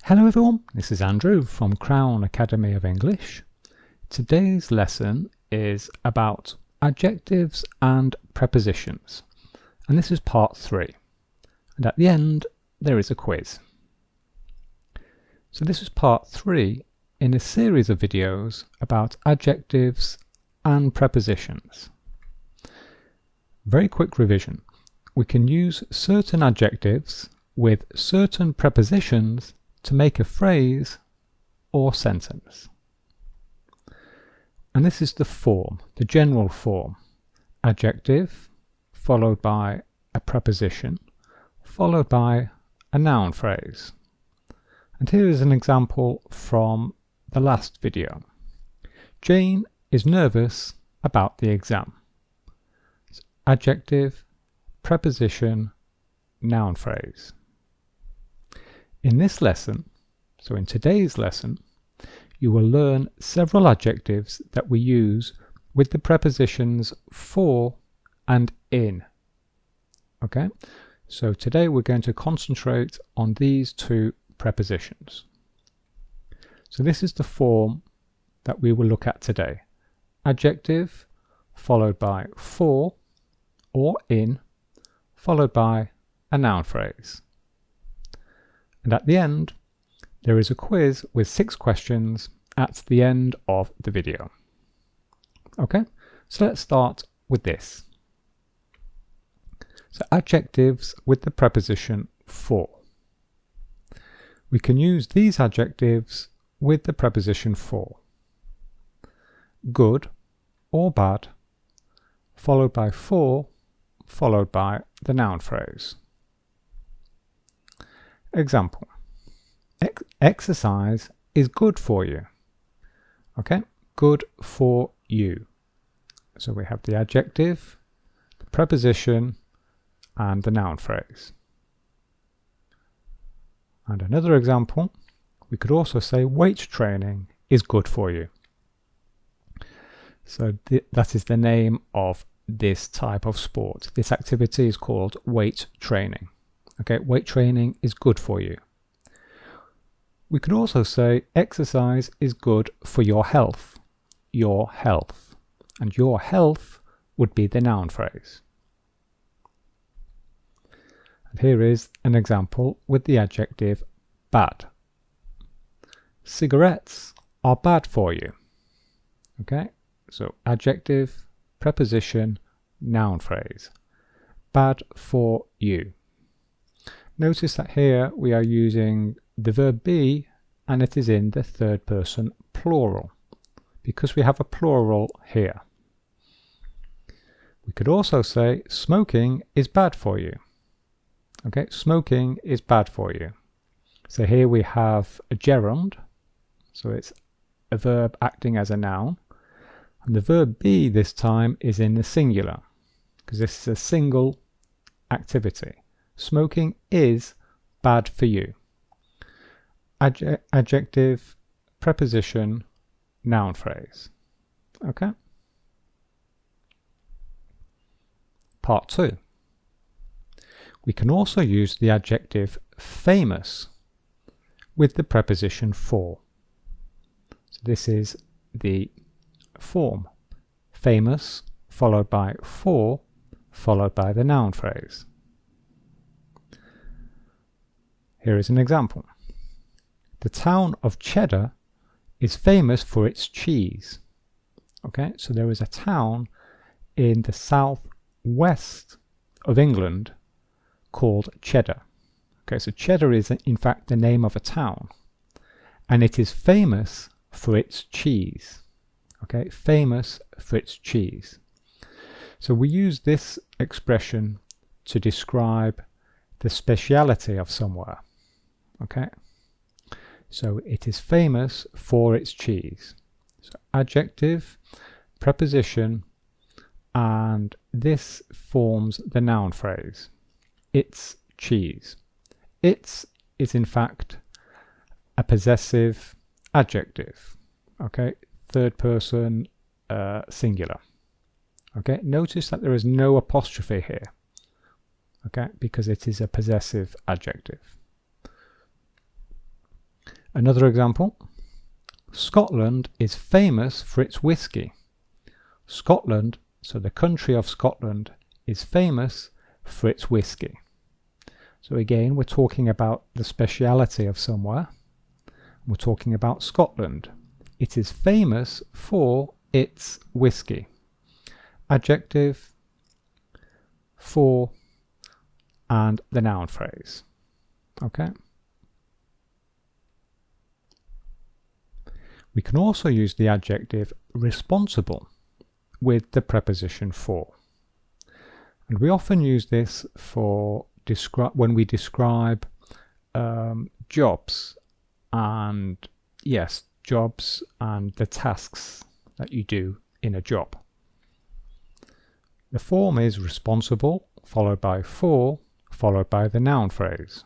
Hello everyone, this is Andrew from Crown Academy of English. Today's lesson is about adjectives and prepositions, and this is part 3. And at the end there is a quiz. So this is part 3 in a series of videos about adjectives and prepositions. Very quick revision. We can use certain adjectives with certain prepositions to make a phrase or sentence. And this is the form, the general form. Adjective followed by a preposition followed by a noun phrase. And here is an example from the last video. Jane is nervous about the exam. So adjective, preposition, noun phrase. In this lesson, so in today's lesson, you will learn several adjectives that we use with the prepositions for and in. Okay, so today we're going to concentrate on these two prepositions. So this is the form that we will look at today. Adjective followed by for or in, followed by a noun phrase. And at the end, there is a quiz with 6 questions at the end of the video. Okay, so let's start with this. So adjectives with the preposition for. We can use these adjectives with the preposition for. Good or bad, followed by for, followed by the noun phrase. Example, exercise is good for you. Okay, good for you. So we have the adjective, the preposition, and the noun phrase. And another example, we could also say weight training is good for you. So that is the name of this type of sport. This activity is called weight training. Okay, weight training is good for you. We could also say exercise is good for your health. Your health. And your health would be the noun phrase. And here is an example with the adjective bad. Cigarettes are bad for you. Okay, so adjective, preposition, noun phrase. Bad for you. Notice that here we are using the verb be and it is in the third person plural because we have a plural here. We could also say smoking is bad for you. Okay, smoking is bad for you. So here we have a gerund, so it's a verb acting as a noun, and the verb be this time is in the singular because this is a single activity. Smoking is bad for you. Adjective, preposition, noun phrase. Okay. Part 2. We can also use the adjective famous with the preposition for. So this is the form. Famous followed by for, followed by the noun phrase. Here is an example. The town of Cheddar is famous for its cheese. Okay, so there is a town in the southwest of England called Cheddar. Okay, so Cheddar is in fact the name of a town, and it is famous for its cheese. Okay, famous for its cheese. So we use this expression to describe the speciality of somewhere. Okay, so it is famous for its cheese. So adjective, preposition, and this forms the noun phrase. Its cheese. Its is in fact a possessive adjective. Okay, third person singular. Okay, notice that there is no apostrophe here. Okay, because it is a possessive adjective. Another example, Scotland is famous for its whiskey. Scotland, so the country of Scotland, is famous for its whiskey. So again, we're talking about the speciality of somewhere. We're talking about Scotland. It is famous for its whiskey. Adjective, for, and the noun phrase. Okay. We can also use the adjective responsible with the preposition for. And we often use this for when we describe jobs and jobs and the tasks that you do in a job. The form is responsible followed by for followed by the noun phrase.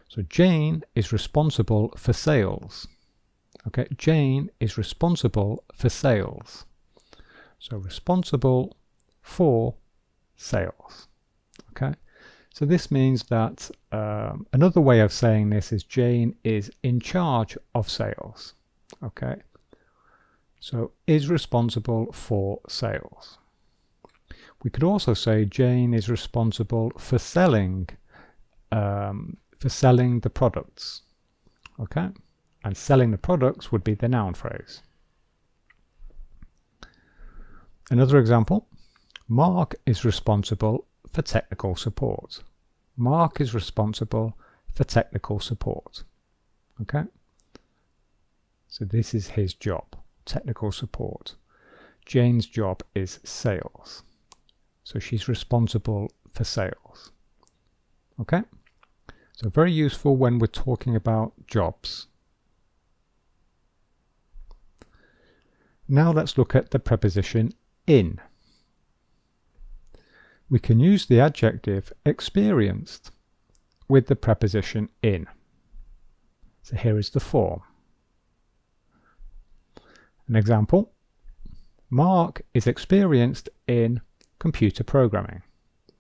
So Jane is responsible for sales. Okay, Jane is responsible for sales. So responsible for sales. Okay, so this means that another way of saying this is Jane is in charge of sales. Okay, so is responsible for sales. We could also say Jane is responsible for selling the products. Okay, and selling the products would be the noun phrase. Another example, Mark is responsible for technical support. Mark is responsible for technical support. Okay, so this is his job, technical support. Jane's job is sales, so she's responsible for sales. Okay, so very useful when we're talking about jobs. Now let's look at the preposition in. We can use the adjective experienced with the preposition in. So here is the form. An example, Mark is experienced in computer programming.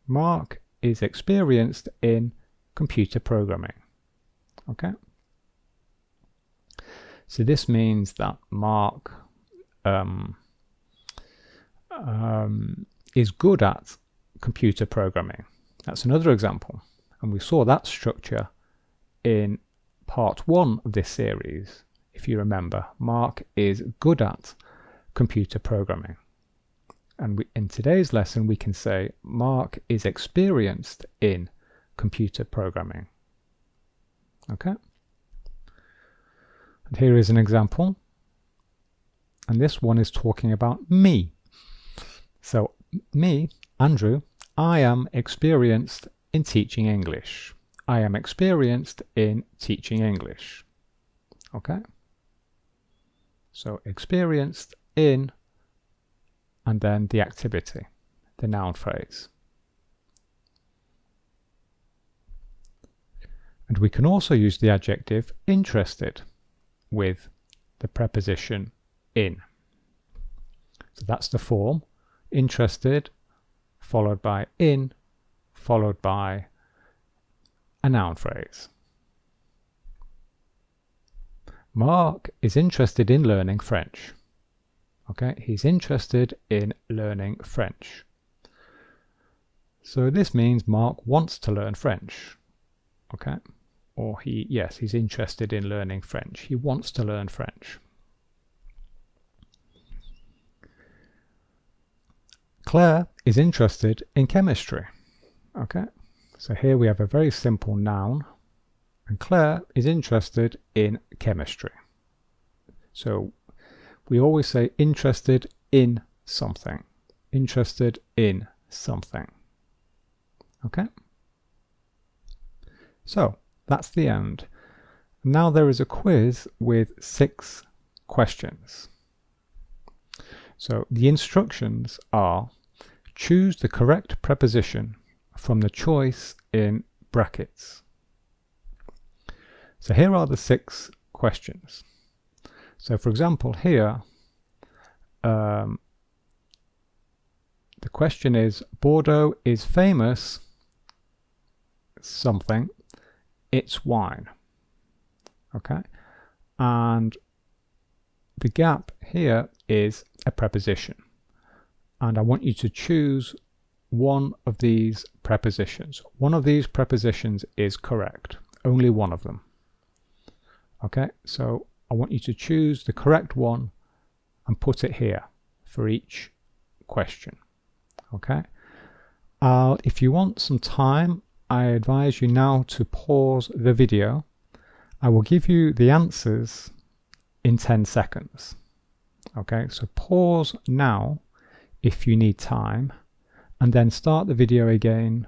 Mark is experienced in computer programming. Okay, so this means that Mark is good at computer programming. That's another example, and we saw that structure in part 1 of this series. If you remember, Mark is good at computer programming, and in today's lesson we can say Mark is experienced in computer programming. Okay, and here is an example, and this one is talking about me. So me, Andrew, I am experienced in teaching English. I am experienced in teaching English. Okay, so experienced in, and then the activity, the noun phrase. And we can also use the adjective interested with the preposition in. So that's the form, interested, followed by in, followed by a noun phrase. Mark is interested in learning French. Okay, he's interested in learning French. So this means Mark wants to learn French. Okay, or he's interested in learning French. He wants to learn French. Claire is interested in chemistry. Okay, so here we have a very simple noun, and Claire is interested in chemistry. So we always say interested in something. Interested in something. Okay, so that's the end. Now there is a quiz with 6 questions. So the instructions are: choose the correct preposition from the choice in brackets. So here are the 6 questions. So for example here, the question is, Bordeaux is famous something, it's wine. Okay, and the gap here is a preposition, and I want you to choose one of these prepositions. One of these prepositions is correct, only one of them. Okay, so I want you to choose the correct one and put it here for each question. Okay, if you want some time, I advise you now to pause the video. I will give you the answers in 10 seconds. Okay, so pause now if you need time, and then start the video again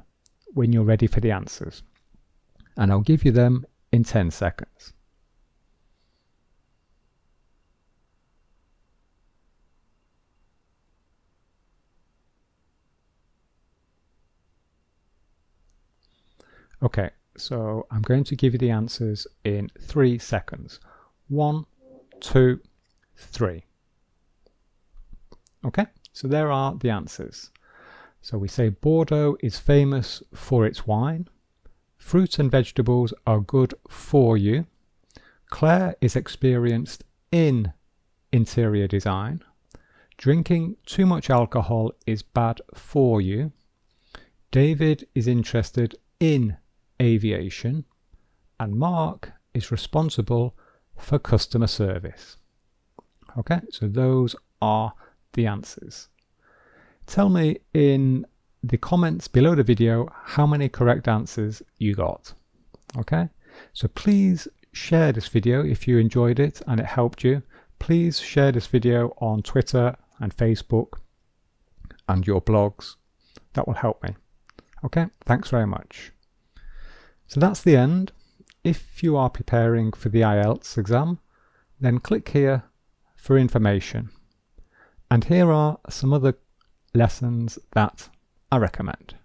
when you're ready for the answers. And I'll give you them in 10 seconds. Okay, so I'm going to give you the answers in 3 seconds. 1, 2, 3. Okay, so there are the answers. So we say Bordeaux is famous for its wine. Fruit and vegetables are good for you. Claire is experienced in interior design. Drinking too much alcohol is bad for you. David is interested in aviation, and Mark is responsible for customer service. Okay, so those are the answers. Tell me in the comments below the video how many correct answers you got. Okay, so please share this video if you enjoyed it and it helped you. Please share this video on Twitter and Facebook and your blogs. That will help me. Okay, thanks very much. So that's the end. If you are preparing for the IELTS exam, then click here for information. And here are some other lessons that I recommend.